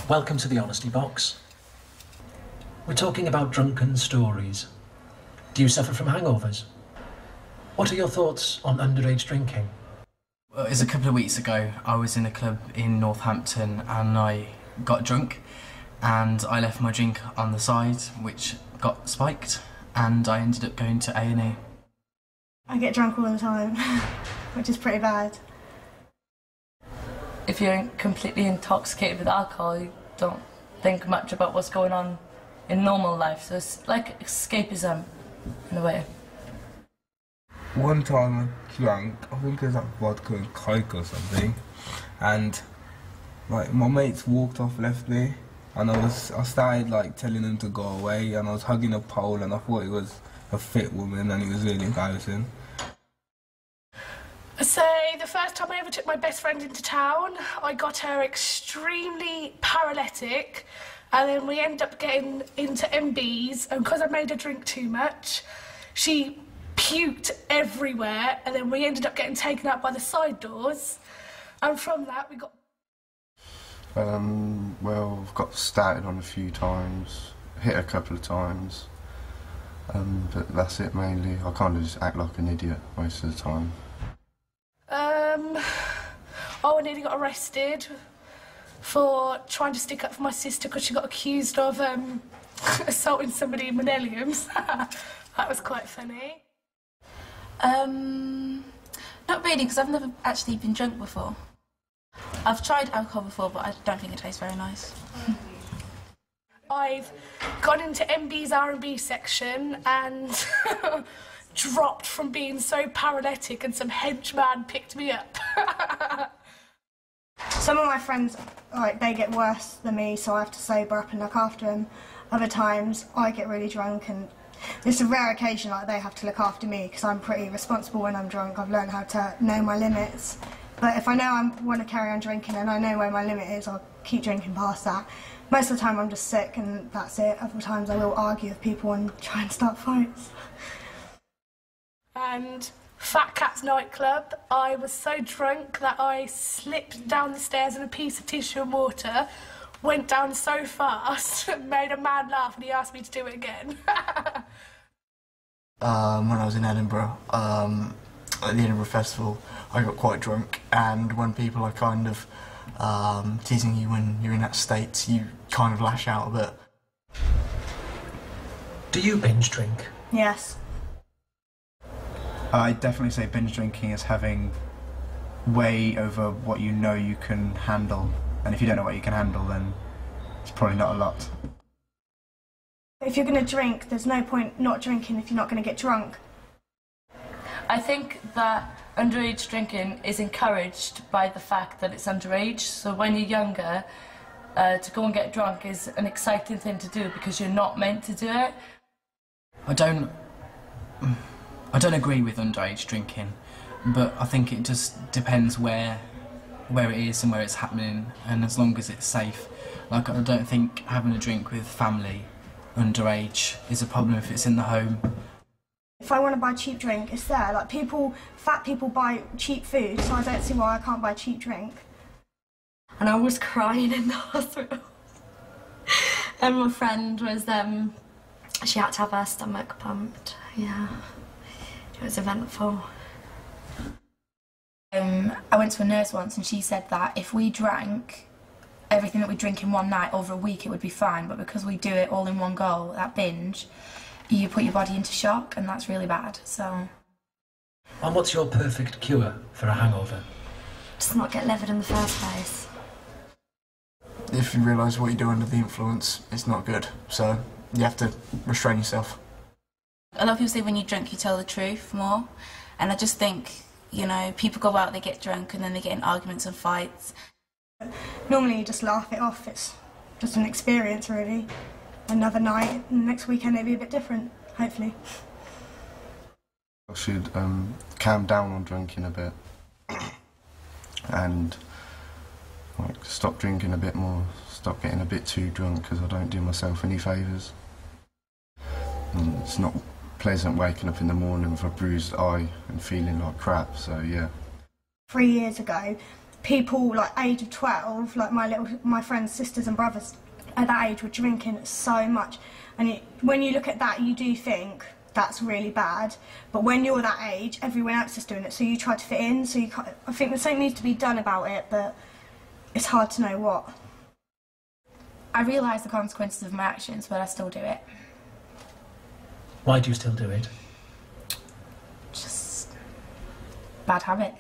Welcome to the Honesty Box. We're talking about drunken stories. Do you suffer from hangovers? What are your thoughts on underage drinking? Well, it was a couple of weeks ago. I was in a club in Northampton and I got drunk and I left my drink on the side, which got spiked, and I ended up going to A&E. I get drunk all the time, which is pretty bad. If you're completely intoxicated with alcohol, you don't think much about what's going on in normal life, so it's like escapism in a way. One time I drank, I think it was like vodka and coke or something, and like my mates walked off, left me, and I started like telling them to go away, and I was hugging a pole and I thought it was a fit woman and it was really embarrassing. I'd say the first time I ever took my best friend into town, I got her extremely paralytic, and then we ended up getting into MBs, and because I made her drink too much, she puked everywhere, and then we ended up getting taken out by the side doors, and from that we got... Well, I've got started on a few times, hit a couple of times, but that's it mainly. I kind of just act like an idiot most of the time. I nearly got arrested for trying to stick up for my sister because she got accused of assaulting somebody in Millenniums. That was quite funny. Not really, because I've never actually been drunk before. I've tried alcohol before, but I don't think it tastes very nice. I've gone into MB's R&B section and dropped from being so paralytic, and some henchman picked me up. Some of my friends, like, they get worse than me, so I have to sober up and look after them. Other times, I get really drunk, and it's a rare occasion, like, they have to look after me, because I'm pretty responsible when I'm drunk. I've learned how to know my limits. But if I know I want to carry on drinking and I know where my limit is, I'll keep drinking past that. Most of the time I'm just sick and that's it. Other times I will argue with people and try and start fights. And Fat Cat's nightclub, I was so drunk that I slipped down the stairs in a piece of tissue and water, went down so fast, made a man laugh, and he asked me to do it again. When I was in Edinburgh, at the Edinburgh Festival, I got quite drunk, and when people are kind of teasing you when you're in that state, you kind of lash out a bit. Do you binge drink? Yes. I definitely say binge drinking is having way over what you know you can handle, and if you don't know what you can handle, then it's probably not a lot. If you're going to drink, there's no point not drinking if you're not going to get drunk. I think that underage drinking is encouraged by the fact that it's underage, so when you're younger, to go and get drunk is an exciting thing to do because you're not meant to do it. I don't agree with underage drinking, but I think it just depends where it is and where it's happening, and as long as it's safe. Like, I don't think having a drink with family underage is a problem if it's in the home. If I want to buy cheap drink, it's there. Like, fat people buy cheap food, so I don't see why I can't buy cheap drink. And I was crying in the hospital. And my friend was, she had to have her stomach pumped. Yeah, it was eventful. I went to a nurse once and she said that if we drank everything that we drink in one night over a week, it would be fine, but because we do it all in one go, that binge, you put your body into shock, and that's really bad, so... And what's your perfect cure for a hangover? Just not get levered in the first place. If you realise what you do under the influence, it's not good, so you have to restrain yourself. A lot of people say when you drink you tell the truth more, and I just think, you know, people go out, they get drunk, and then they get in arguments and fights. Normally you just laugh it off, it's just an experience really. Another night, and next weekend it'll be a bit different, hopefully. I should calm down on drinking a bit and like stop drinking a bit more, stop getting a bit too drunk, because I don't do myself any favours. And it's not pleasant waking up in the morning with a bruised eye and feeling like crap, so yeah. 3 years ago, people like age of 12, like my friends' sisters and brothers at that age were drinking so much, and when you look at that, you do think that's really bad. But when you're that age, everyone else is doing it, so you try to fit in. So I think there's something needs to be done about it, but it's hard to know what. I realise the consequences of my actions, but I still do it. Why do you still do it? Just bad habit.